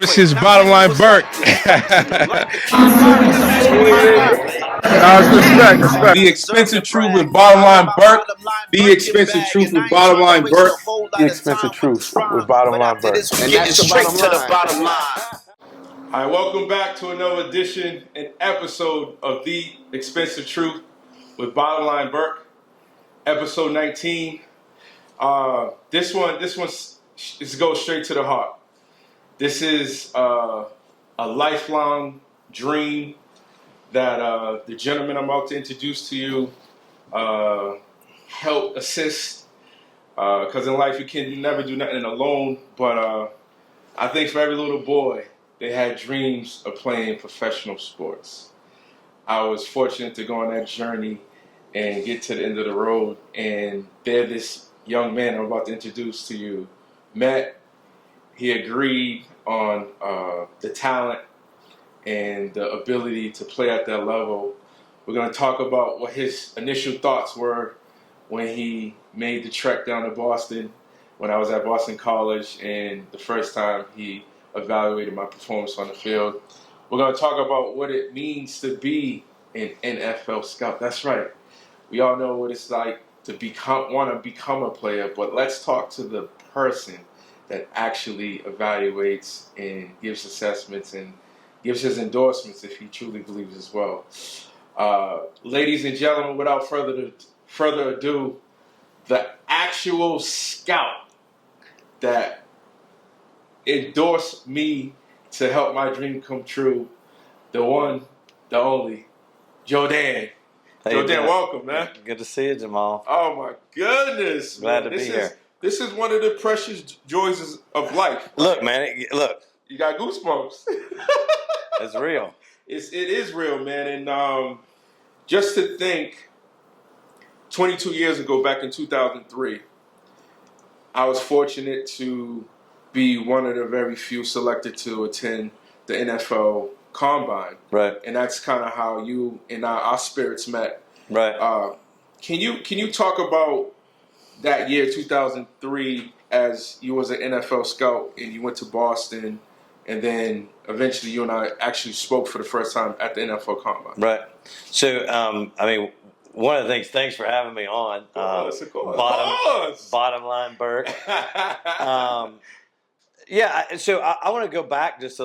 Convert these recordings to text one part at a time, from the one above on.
This is BottomlineBurke. Respect. The expensive truth with BottomlineBurke. The expensive truth with BottomlineBurke. The expensive truth with BottomlineBurke. And that's straight to the bottom line. All right, welcome back to another edition and episode of The Expensive Truth with BottomlineBurke. Episode 19. This one goes straight to the heart. This is a lifelong dream that the gentleman I'm about to introduce to you helped assist. Because in life you can never do nothing alone. But I think for every little boy, they had dreams of playing professional sports. I was fortunate to go on that journey and get to the end of the road. And there this young man I'm about to introduce to you met. He agreed on the talent and the ability to play at that level. We're going to talk about what his initial thoughts were when he made the trek down to Boston when I was at Boston College and the first time he evaluated my performance on the field. We're going to talk about what it means to be an NFL scout. That's right. We all know what it's like to want to become a player, but let's talk to the person that actually evaluates and gives assessments and gives his endorsements if he truly believes as well. Ladies and gentlemen, without further ado, the actual scout that endorsed me to help my dream come true, the one, the only, Jordan. Hey, Jordan, welcome, man. Good to see you, Jamal. Oh, my goodness. Glad to be here. This is one of the precious joys of life. Look, man. Look. You got goosebumps. It's real. It is real, man. And just to think, 22 years ago, back in 2003, I was fortunate to be one of the very few selected to attend the NFL Combine. Right. And that's kind of how you and our spirits met. Right. Can you talk about that year, 2003, as you was an NFL scout and you went to Boston, and then eventually you and I actually spoke for the first time at the NFL Combine? Right. So, one of the things, thanks for having me on. Of course. BottomlineBurke. Yeah, so I want to go back just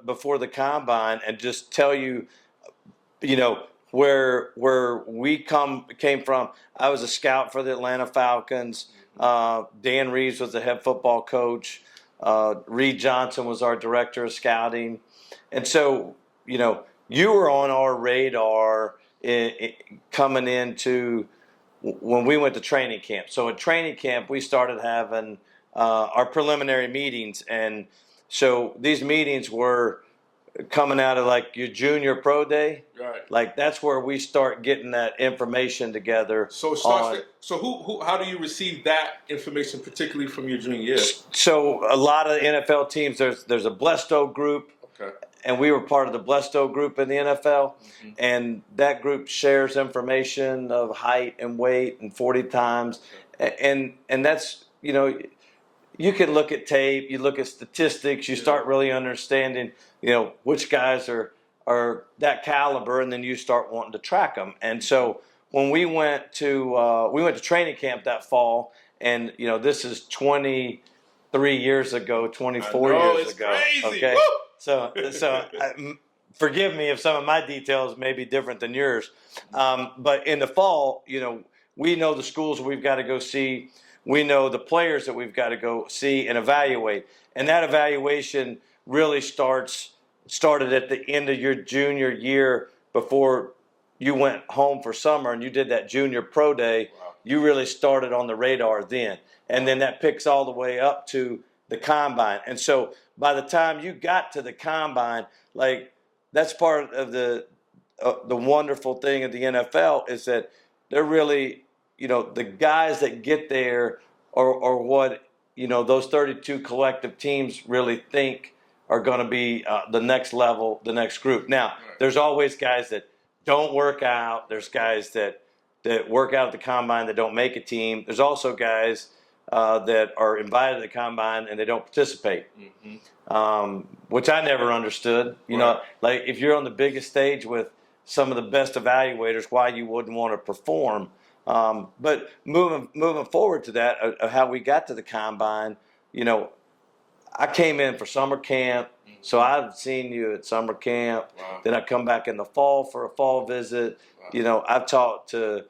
before the Combine and just tell you, where we came from. I was a scout for the Atlanta Falcons. Dan Reeves was the head football coach. Reed Johnson was our director of scouting. And so, you were on our radar coming into when we went to training camp. So at training camp, we started having our preliminary meetings. And so these meetings were coming out of like your junior pro day. Right. Like that's where we start getting that information together. So how do you receive that information, particularly from your junior year? So a lot of NFL teams, there's a Blesto group. Okay. And we were part of the Blesto group in the NFL. Mm-hmm. And that group shares information of height and weight and 40 times. Okay. And that's, you can look at tape, you look at statistics, you start really understanding, which guys are that caliber, and then you start wanting to track them. And so when we went to training camp that fall, and this is 23 years ago, 24 years ago. Crazy. Okay, woo! so forgive me if some of my details may be different than yours, but in the fall, we know the schools we've got to go see. We know the players that we've got to go see and evaluate. And that evaluation really started at the end of your junior year before you went home for summer and you did that junior pro day. Wow. You really started on the radar then. And then that picks all the way up to the Combine. And so by the time you got to the Combine, like that's part of the wonderful thing of the NFL is that they're really – the guys that get there are what, those 32 collective teams really think are going to be the next level, the next group. Now, there's always guys that don't work out. There's guys that work out at the Combine that don't make a team. There's also guys that are invited to the combine and they don't participate, which I never understood. You know, like if you're on the biggest stage with some of the best evaluators, why you wouldn't want to perform. But moving forward to that, how we got to the combine, you know, I came in for summer camp, so I've seen you at summer camp. Wow. Then I come back in the fall for a fall visit. Wow. You know, I talked to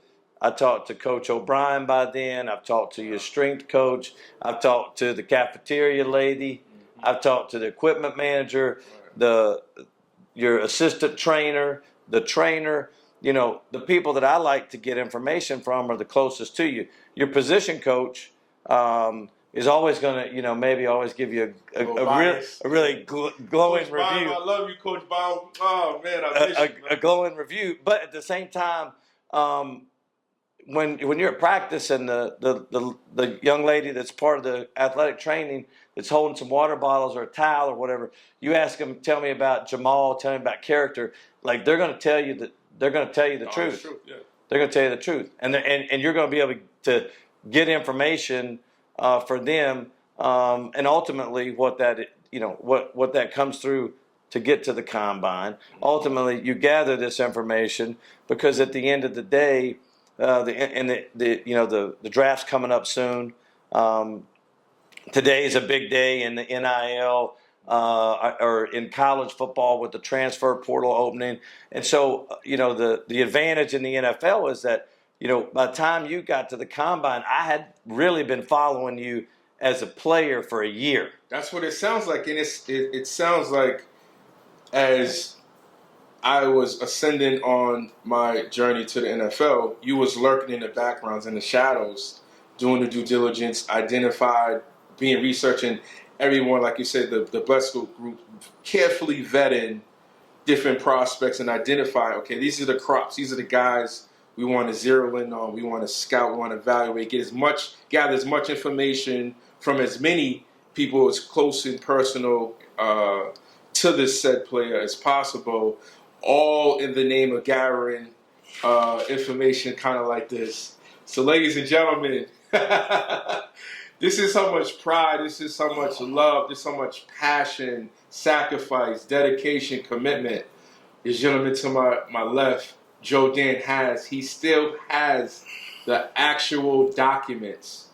Coach O'Brien by then. I've talked to your strength coach. I've talked to the cafeteria lady. I've talked to the equipment manager, your assistant trainer, the trainer. You know, the people that I like to get information from are the closest to you. Your position coach is always going to, you know, maybe always give you a really glowing Coach review. Baum, I love you, Coach Baum. Oh, man, I miss you, man. A glowing review. But at the same time, when you're at practice and the young lady that's part of the athletic training that's holding some water bottles or a towel or whatever, you ask them, tell me about Jamal, tell me about character. Like they're going to tell you the truth. True, yeah. They're going to tell you the truth, and you're going to be able to get information for them, and ultimately what that comes through to get to the combine. Ultimately, you gather this information because at the end of the day, the draft's coming up soon. Today is a big day in the NIL or in college football with the transfer portal opening. And so, you know, the advantage in the NFL is that, you know, by the time you got to the combine, I had really been following you as a player for a year. That's what it sounds like. And it sounds like as I was ascending on my journey to the NFL, you was lurking in the backgrounds, in the shadows, doing the due diligence, researching everyone, like you said, the Blood School group, carefully vetting different prospects and identify, okay, these are the crops, these are the guys we want to zero in on, we want to scout, we want to evaluate, gather as much information from as many people as close and personal to this said player as possible, all in the name of gathering information kind of like this. So ladies and gentlemen, this is how much pride, this is how much love, this is how much passion, sacrifice, dedication, commitment this gentleman to my left, Joe Dan, has. He still has the actual documents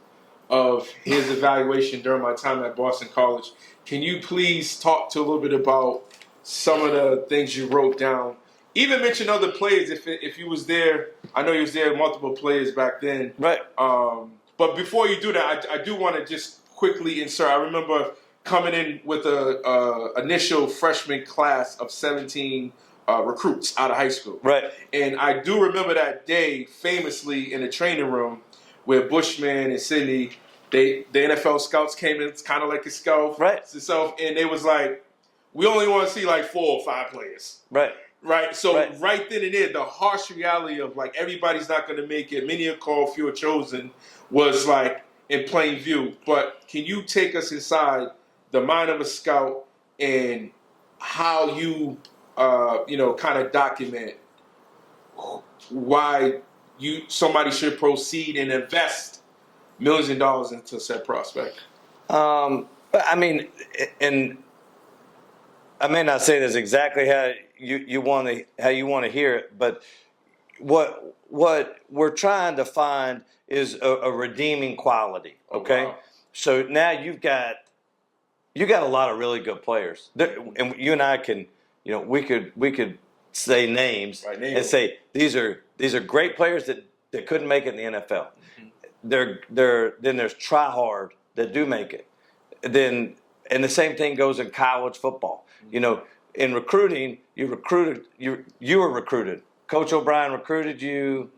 of his evaluation during my time at Boston College. Can you please talk to a little bit about some of the things you wrote down? Even mention other players if you was there. I know you was there, multiple players back then. Right. But before you do that, I do want to just quickly insert. I remember coming in with a initial freshman class of 17 recruits out of high school. Right. And I do remember that day famously in the training room where Bushman and Sidney, the NFL scouts came in. It's kind of like a scout. Right. Itself, and they was like, we only want to see like 4 or 5 players. Right. Right. So right then and there, the harsh reality of like everybody's not going to make it. Many are called, few are chosen, was like in plain view. But can you take us inside the mind of a scout and how you, kind of document why somebody should proceed and invest millions of dollars into said prospect? I mean, and I may not say this exactly how you want to hear it, but what we're trying to find is a redeeming quality. Okay, wow. So now you got a lot of really good players, and you and I can, we could say names and say these are great players that couldn't make it in the NFL. Mm-hmm. Then there's try hard that do make it. And the same thing goes in college football. Mm-hmm. In recruiting, you were recruited. Coach O'Brien recruited you.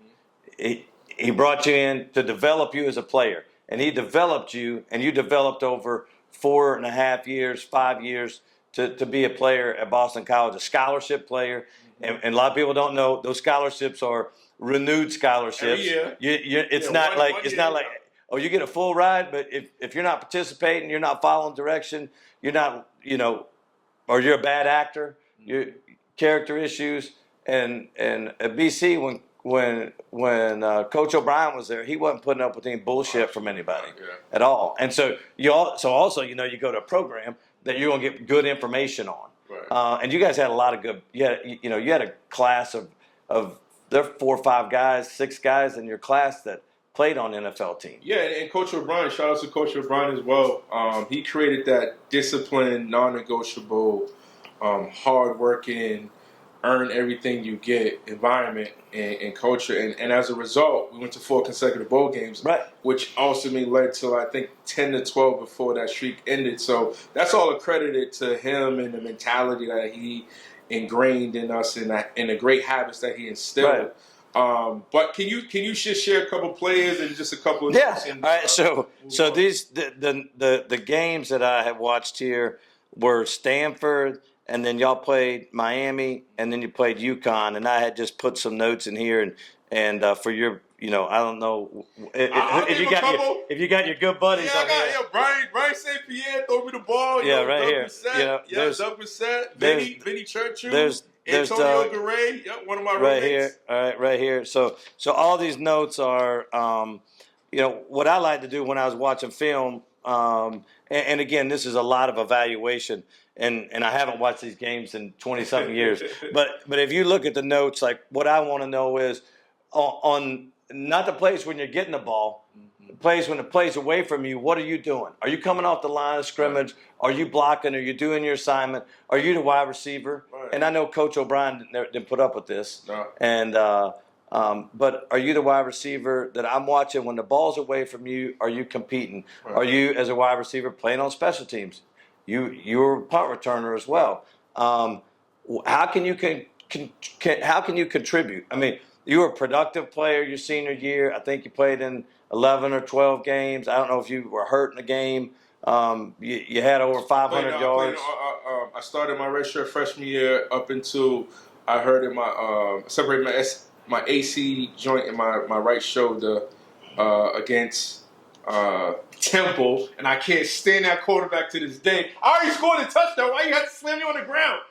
He brought you in to develop you as a player, and he developed you, and you developed over 4.5 years, 5 years to be a player at Boston College, a scholarship player. And a lot of people don't know those scholarships are renewed scholarships. Every year. It's not like oh, you get a full ride, but if you're not participating, you're not following direction, you're not, or you're a bad actor, your character issues. And at BC, Coach O'Brien was there, he wasn't putting up with any bullshit from anybody Yeah. at all. And so you also you go to a program that you're gonna get good information on. Right. And you guys had a lot of good. You had a class of there are 4 or 5 guys, 6 guys in your class that played on NFL teams. Yeah, and Coach O'Brien, shout out to Coach O'Brien as well. He created that disciplined, non-negotiable, hard-working, earn everything you get environment and culture. And as a result, we went to 4 consecutive bowl games, right, which ultimately led to, I think, 10 to 12 before that streak ended. So that's all accredited to him and the mentality that he ingrained in us and the great habits that he instilled. Right. But can you just share a couple players and just a couple of all right. So these the games that I have watched here were Stanford, and then y'all played Miami, and then you played UConn, and I had just put some notes in here and for your I don't know if you got your good buddies. Yeah, I got Brian St. Pierre throw me the ball. Right here. Doug Brissett, Vinny Churchill. Antonio Garay, one of my right roommates. Here, all right here. So all these notes are, what I like to do when I was watching film. And again, this is a lot of evaluation, and I haven't watched these games in 20-something years. But if you look at the notes, like what I want to know is on not the plays when you're getting the ball, the plays when the play's away from you. What are you doing? Are you coming off the line of scrimmage? Are you blocking? Are you doing your assignment? Are you the wide receiver? Right. And I know Coach O'Brien didn't put up with this. No. And but are you the wide receiver that I'm watching when the ball's away from you? Are you competing? Right. Are you, as a wide receiver, playing on special teams? You're a punt returner as well. How can you contribute? I mean, you were a productive player your senior year. I think you played in 11 or 12 games. I don't know if you were hurt in a game. You had over 500 yards. I started my redshirt freshman year up until I hurt in separated my AC joint in my right shoulder against Temple, and I can't stand that quarterback to this day. I already scored a touchdown. Why you had to slam me on the ground?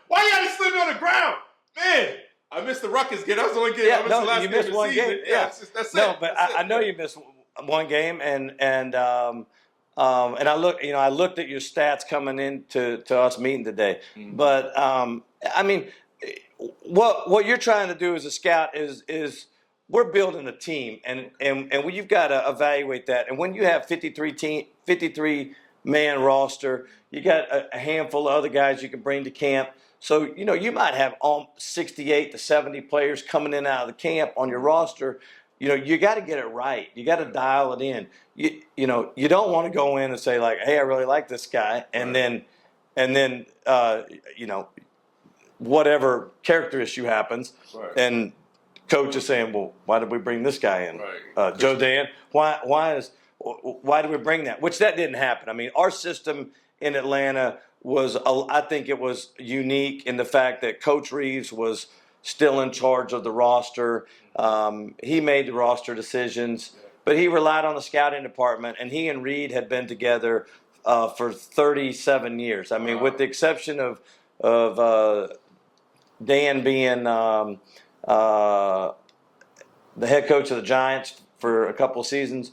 Man, I missed the Rutgers game. That was the only game I missed the last you game missed of the one season. game. That's no, it. but I know you missed one game, and I looked at your stats coming in to us meeting today. Mm-hmm. But I mean, what you're trying to do as a scout is we're building a team, and you've got to evaluate that. And when you have 53 man roster, you got a handful of other guys you can bring to camp. So, you might have 68 to 70 players coming in and out of the camp on your roster. You got to get it right. You got to dial it in. You don't want to go in and say like, "Hey, I really like this guy," and then whatever character issue happens, and coach is saying, "Well, why did we bring this guy in?" Right. Joe Dan, why did we bring that? Which that didn't happen. I mean, our system in Atlanta I think it was unique in the fact that Coach Reeves was still in charge of the roster. He made the roster decisions, but he relied on the scouting department, and he and Reed had been together for 37 years. I mean, with the exception of Dan being the head coach of the Giants for a couple of seasons,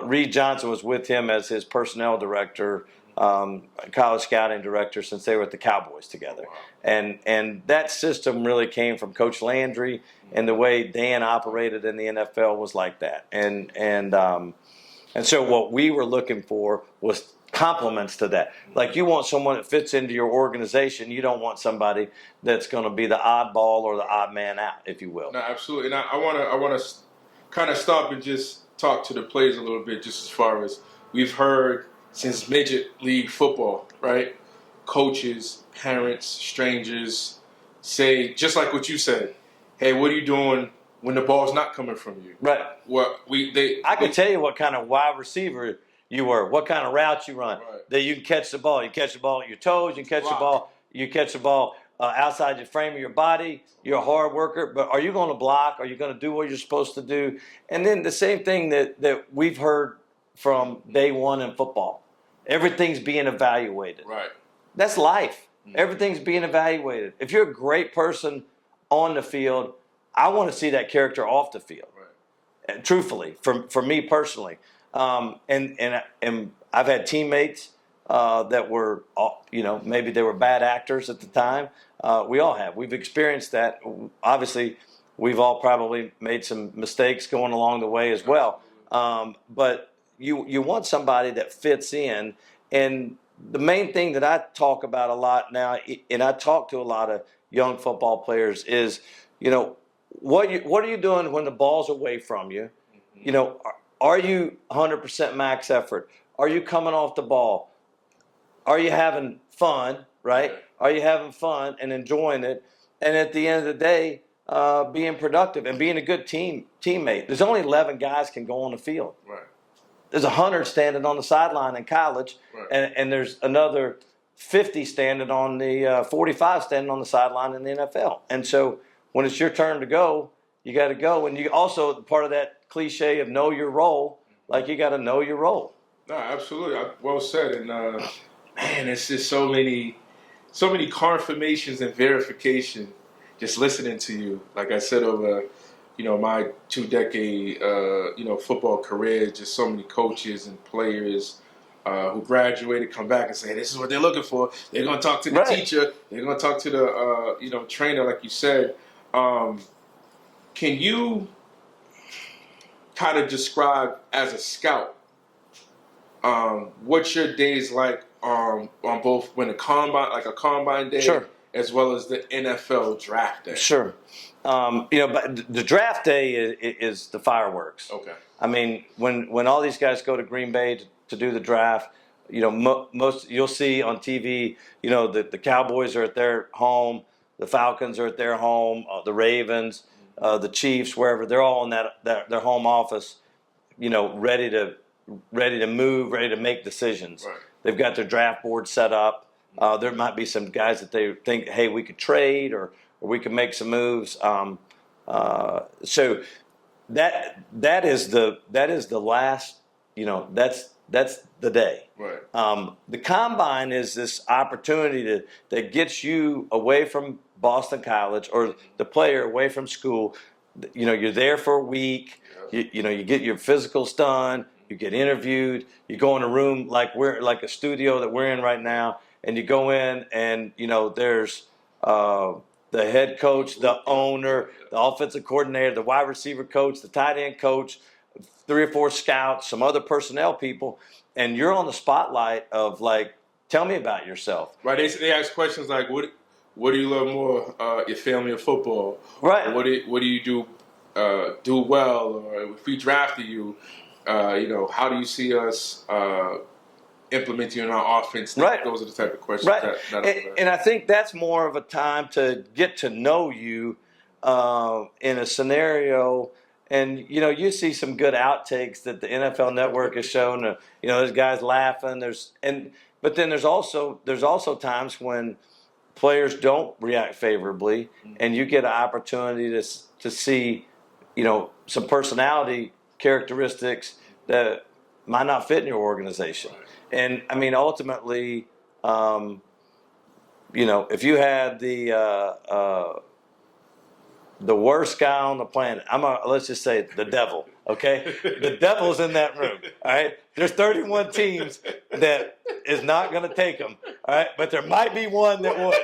Reed Johnson was with him as his personnel director, college scouting director, since they were at the Cowboys together. And that system really came from Coach Landry, and the way Dan operated in the NFL was like that. And so what we were looking for was complements to that. Like, you want someone that fits into your organization. You don't want somebody that's going to be the oddball or the odd man out, if you will. No, absolutely. And I want to kind of stop and just talk to the players a little bit, just as far as we've heard since midget league football, right? Coaches, parents, strangers say, just like what you said, "Hey, what are you doing when the ball's not coming from you?" Right. I can tell you what kind of wide receiver you were, what kind of routes you run. Right. That you can catch the ball. You catch the ball at your toes. You catch the ball outside the frame of your body. You're a hard worker, but are you going to block? Are you going to do what you're supposed to do? And then the same thing that we've heard from day one in football. Everything's being evaluated. Right. That's life. Mm-hmm. Everything's being evaluated. If you're a great person on the field, I want to see that character off the field. Right. And truthfully, for me personally, and I've had teammates that were, maybe they were bad actors at the time. We all have. We've experienced that. Obviously, we've all probably made some mistakes going along the way as well. But you want somebody that fits in. And the main thing that I talk about a lot now, and I talk to a lot of young football players, is, what are you doing when the ball's away from you? Are you 100% max effort? Are you coming off the ball? Are you having fun, right? Are you having fun and enjoying it? And at the end of the day, being productive and being a good teammate. There's only 11 guys can go on the field. Right. There's 100 standing on the sideline in college, Right. and there's another 50 standing on the 45 standing on the sideline in the NFL. And so when it's your turn to go, you got to go. And you also, part of that cliche of know your role, like you got to know your role. No, absolutely. Well said. And man, it's just so many confirmations and verification just listening to you. Like I said, over my 2-decade football career, just so many coaches and players who graduated come back and say, this is what they're looking for. They're going to talk to the teacher. They're going to talk to the trainer, like you said. Can you kind of describe as a scout what's your days like on both when a combine day, as well as the NFL draft day? Sure. But the draft day is the fireworks. Okay. I mean, when all these guys go to Green Bay to do the draft, most you'll see on TV, the Cowboys are at their home, the Falcons are at their home, the Ravens, the Chiefs, wherever, they're all in their home office, ready to move, ready to make decisions. Right. They've got their draft board set up. There might be some guys that they think, hey, we could trade or we could make some moves. So that is the last. That's the day. Right. The combine is this opportunity that gets you away from Boston College or the player away from school. You're there for a week. You get your physicals done. You get interviewed. You go in a room like a studio that we're in right now, and you go in and there's the head coach, the owner, the offensive coordinator, the wide receiver coach, the tight end coach, 3 or 4 scouts, some other personnel people, and you're on the spotlight of tell me about yourself. Right. They ask questions like, what do you love more, your family or football? Right. Or what do you do well? Or if we drafted you, how do you see us implementing in our offense? Right. Those are the type of questions. Right. And I think that's more of a time to get to know you in a scenario. And, you see some good outtakes that the NFL Network has shown. There's guys laughing. But then there's also times when players don't react favorably, and you get an opportunity to see, some personality characteristics that might not fit in your organization. And I mean, ultimately, if you had the worst guy on the planet, let's just say the devil, okay? The devil's in that room, all right? There's 31 teams that is not going to take him, all right? But there might be one that would,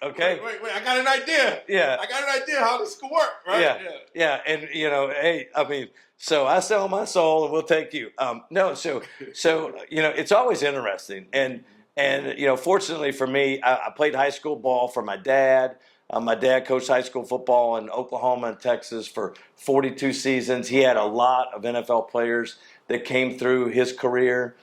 okay? Wait, I got an idea. Yeah. I got an idea how this could work, right? Yeah. And, hey, I mean, so I sell my soul and we'll take you. So it's always interesting. And fortunately for me, I played high school ball for my dad. My dad coached high school football in Oklahoma and Texas for 42 seasons. He had a lot of NFL players that came through his career.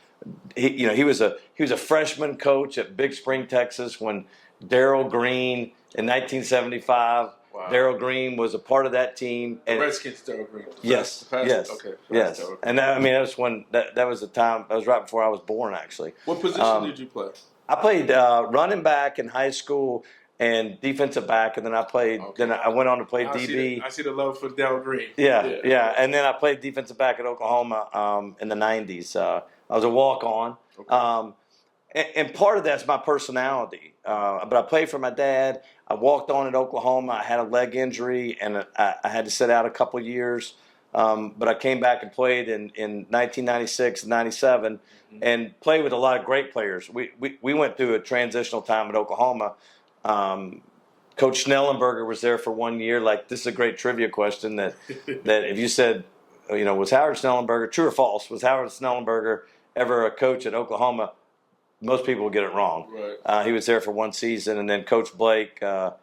He was a freshman coach at Big Spring, Texas, when Darryl Green in 1975. Wow. Darryl Green was a part of that team. And Redskins, Darryl Green. Yes. Okay. Yes. And that was when that was the time. That was right before I was born, actually. What position did you play? I played running back in high school and defensive back, and then I played. Okay. Then I went on to play DB. I see the love for Darryl Green. Yeah. And then I played defensive back at Oklahoma in the '90s. I was a walk-on. Okay. and part of that's my personality. But I played for my dad. I walked on at Oklahoma. I had a leg injury, and I had to sit out a couple of years. But I came back and played in 1996 and 97 and played with a lot of great players. We went through a transitional time at Oklahoma. Coach Snellenberger was there for 1 year. Like, this is a great trivia question that if you said, was Howard Snellenberger, true or false, was Howard Snellenberger ever a coach at Oklahoma? Most people will get it wrong. Right. He was there for one season, and then Coach Blake, who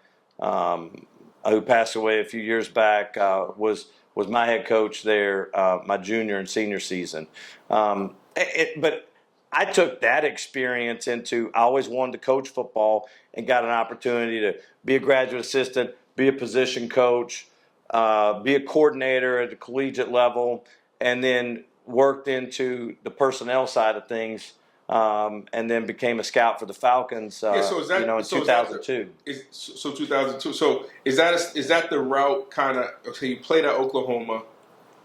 passed away a few years back, was my head coach there my junior and senior season. But I took that experience into I always wanted to coach football and got an opportunity to be a graduate assistant, be a position coach, be a coordinator at the collegiate level, and then worked into the personnel side of things. And then became a scout for the Falcons. So is that, in so 2002. So 2002. So is that the route kind of? Okay, you played at Oklahoma,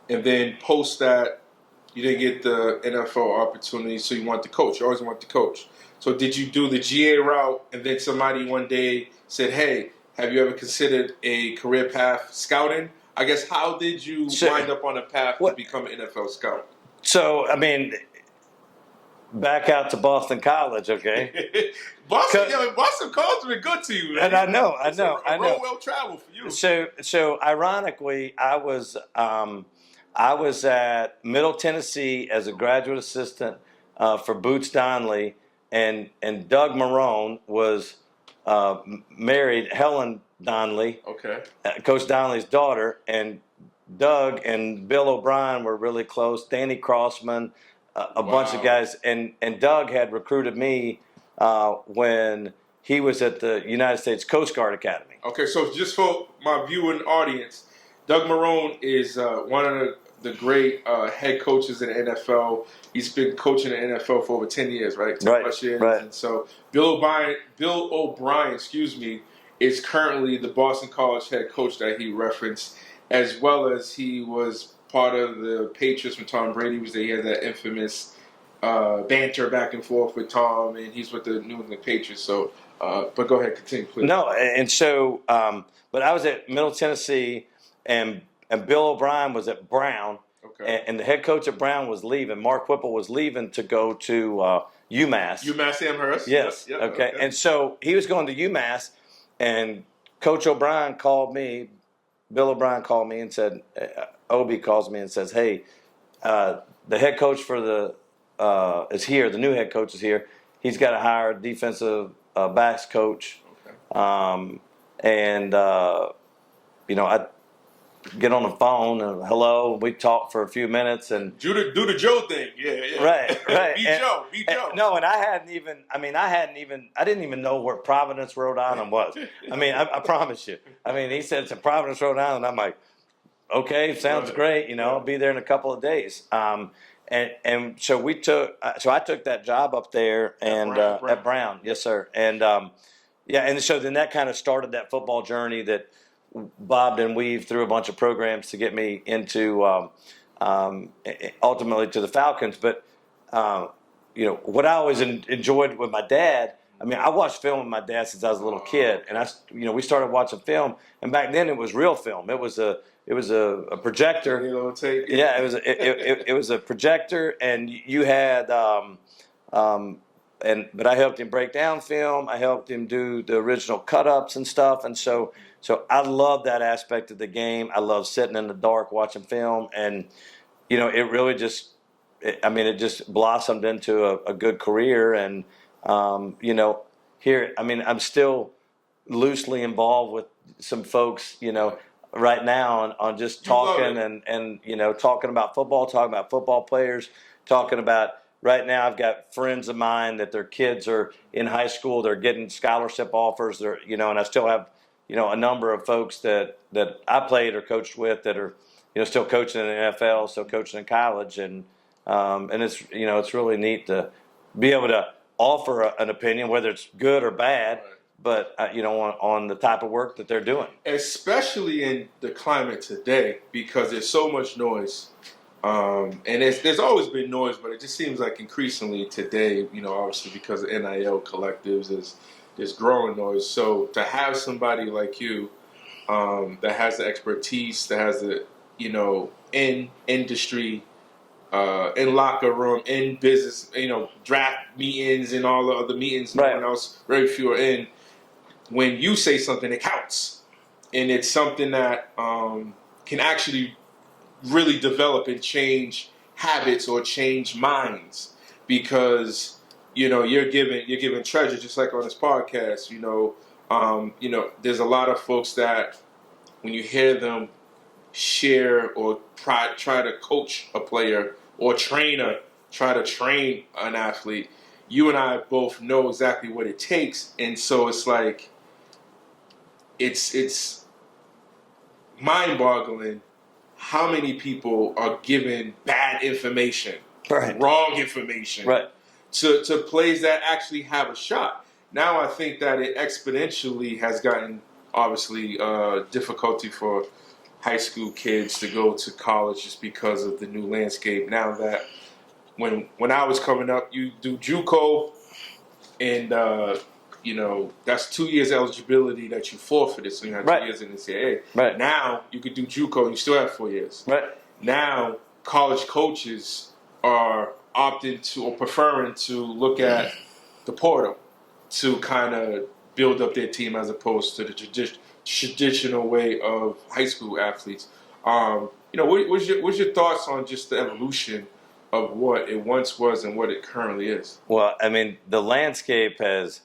and then post that, you didn't get the NFL opportunity, so you want to coach. You always want to coach. So did you do the GA route, and then somebody one day said, "Hey, have you ever considered a career path scouting?" I guess, how did you wind up on a path to become an NFL scout? So back out to Boston College, okay? Boston College has been good to you, man. And I know. Road well traveled for you. So ironically, I was at Middle Tennessee as a graduate assistant for Boots Donnelly, and Doug Marrone was married Helen Donnelly, Coach Donnelly's daughter, and Doug and Bill O'Brien were really close. Danny Crossman. A bunch of guys, and Doug had recruited me when he was at the United States Coast Guard Academy. Okay, so just for my viewing audience, Doug Marrone is one of the great head coaches in the NFL. He's been coaching the NFL for over 10 years, right? 10 plus years. Right. And so Bill O'Brien, is currently the Boston College head coach that he referenced, as well as he was part of the Patriots when Tom Brady was there. He had that infamous banter back and forth with Tom, and he's with the New England Patriots. So, but go ahead, continue, please. No, and so, but I was at Middle Tennessee, and Bill O'Brien was at Brown, and the head coach at Brown was leaving. Mark Whipple was leaving to go to UMass. UMass Amherst. Yes. Yep. Okay. And so he was going to UMass, and Coach O'Brien called me. Bill O'Brien called me and said, Obi calls me and says, "Hey, the head coach for is here. The new head coach is here. He's got to hire a defensive backs coach." I get on the phone and hello. We talked for a few minutes and do the Joe thing. Yeah. Right. Be Joe. No, and I didn't even know where Providence, Rhode Island was. I promise you. He said it's in Providence, Rhode Island. I'm like, okay, sounds great. I'll be there in a couple of days. So I took that job up there and at Brown. Yes, sir. And and so then that kind of started that football journey that bobbed and weaved through a bunch of programs to get me into ultimately to the Falcons. But what I always enjoyed with my dad. I watched film with my dad since I was a little kid, and we started watching film. And back then, it was real film. It was a projector. Yeah, it was a projector, and you had but I helped him break down film. I helped him do the original cut-ups and stuff, and so I love that aspect of the game. I love sitting in the dark watching film, and it really just it just blossomed into a good career. And here I'm still loosely involved with some folks right now on just talking and talking about football players, talking about. Right now, I've got friends of mine that their kids are in high school. They're getting scholarship offers. And I still have, a number of folks that I played or coached with that are, still coaching in the NFL, still coaching in college, and it's, it's really neat to be able to offer an opinion, whether it's good or bad, but on the type of work that they're doing, especially in the climate today, because there's so much noise And there's always been noise, but it just seems like increasingly today, obviously because of NIL collectives, there's growing noise. So to have somebody like you that has the expertise, that has the, in industry, in locker room, in business, draft meetings and all the other meetings, no one else, very few are in. When you say something, it counts. And it's something that can actually really develop and change habits or change minds, because you're giving treasure, just like on this podcast. There's a lot of folks that when you hear them share or try to coach a player or try to train an athlete, you and I both know exactly what it takes. And so it's like it's mind-boggling how many people are given bad information, wrong information, to plays that actually have a shot. Now I think that it exponentially has gotten, obviously, difficulty for high school kids to go to college just because of the new landscape. Now that when I was coming up, you do JUCO, and that's 2 years eligibility that you forfeited, so you have 2 years in the NCAA. Right. Now you could do JUCO and you still have 4 years. Right. Now college coaches are opting to or preferring to look at the portal to kind of build up their team as opposed to the traditional way of high school athletes. What's your thoughts on just the evolution of what it once was and what it currently is? Well, I mean, the landscape has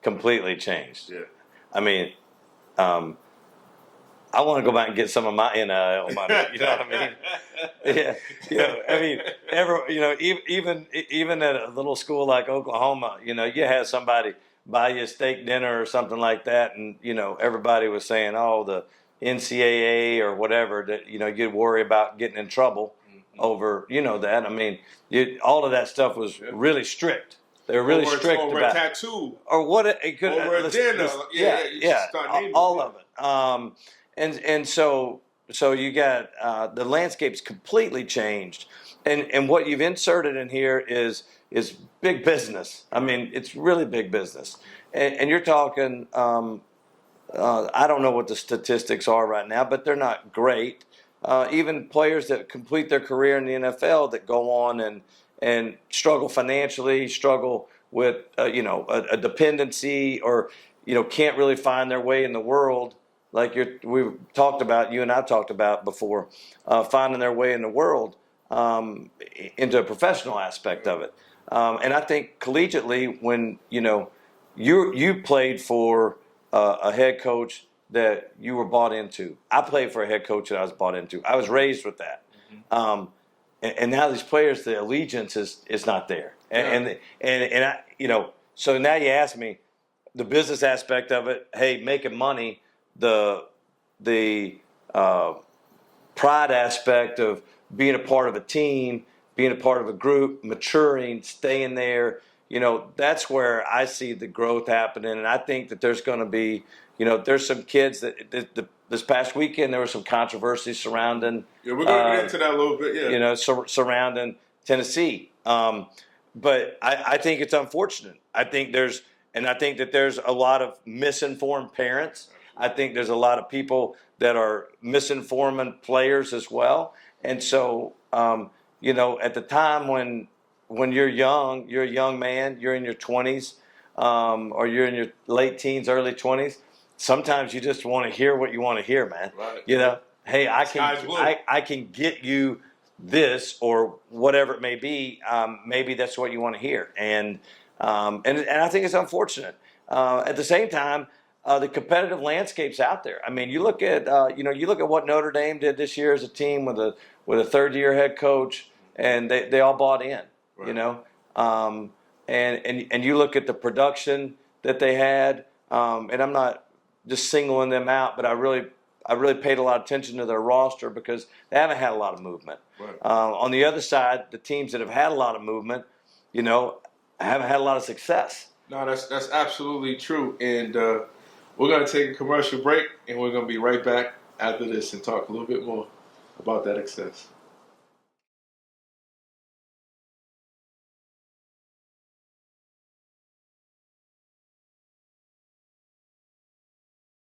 completely changed. Yeah. I mean, I want to go back and get some of my NIL money. You know what I mean? Yeah. I mean, even at a little school like Oklahoma, you had somebody buy you a steak dinner or something like that, and everybody was saying, "Oh, the NCAA or whatever," that you'd worry about getting in trouble over that. I mean, all of that stuff was really strict. They were really strict over about a tattoo or what it could over a dinner. All of it. And so you got the landscape's completely changed, and what you've inserted in here is big business. I mean, it's really big business, and you're talking. I don't know what the statistics are right now, but they're not great. Even players that complete their career in the NFL that go on and struggle financially, struggle with a dependency, or can't really find their way in the world. Like you and I talked about before, finding their way in the world into a professional aspect of it. And I think collegiately, when you played for a head coach that you were bought into. I played for a head coach that I was bought into. I was raised with that. And now these players, the allegiance is not there. And I, so now you ask me, the business aspect of it, hey, making money, the pride aspect of being a part of a team, being a part of a group, maturing, staying there, that's where I see the growth happening. And I think that there's going to be, there's some kids that this past weekend there was some controversy surrounding. Yeah, we're going to get into that a little bit. Yeah, surrounding Tennessee. But I think it's unfortunate. I think that there's a lot of misinformed parents. I think there's a lot of people that are misinforming players as well. And so, at the time when you're young, you're a young man, you're in your 20s, or you're in your late teens, early 20s. Sometimes you just want to hear what you want to hear, man. Right. Hey, I can get you this or whatever it may be. Maybe that's what you want to hear, and I think it's unfortunate. At the same time, the competitive landscape's out there. I mean, you look at what Notre Dame did this year as a team with a third-year head coach, and they all bought in. Right. And you look at the production that they had, and I'm not just singling them out, but I really paid a lot of attention to their roster because they haven't had a lot of movement. Right. On the other side, the teams that have had a lot of movement, haven't had a lot of success. No, that's absolutely true. And we're going to take a commercial break, and we're going to be right back after this and talk a little bit more about that success.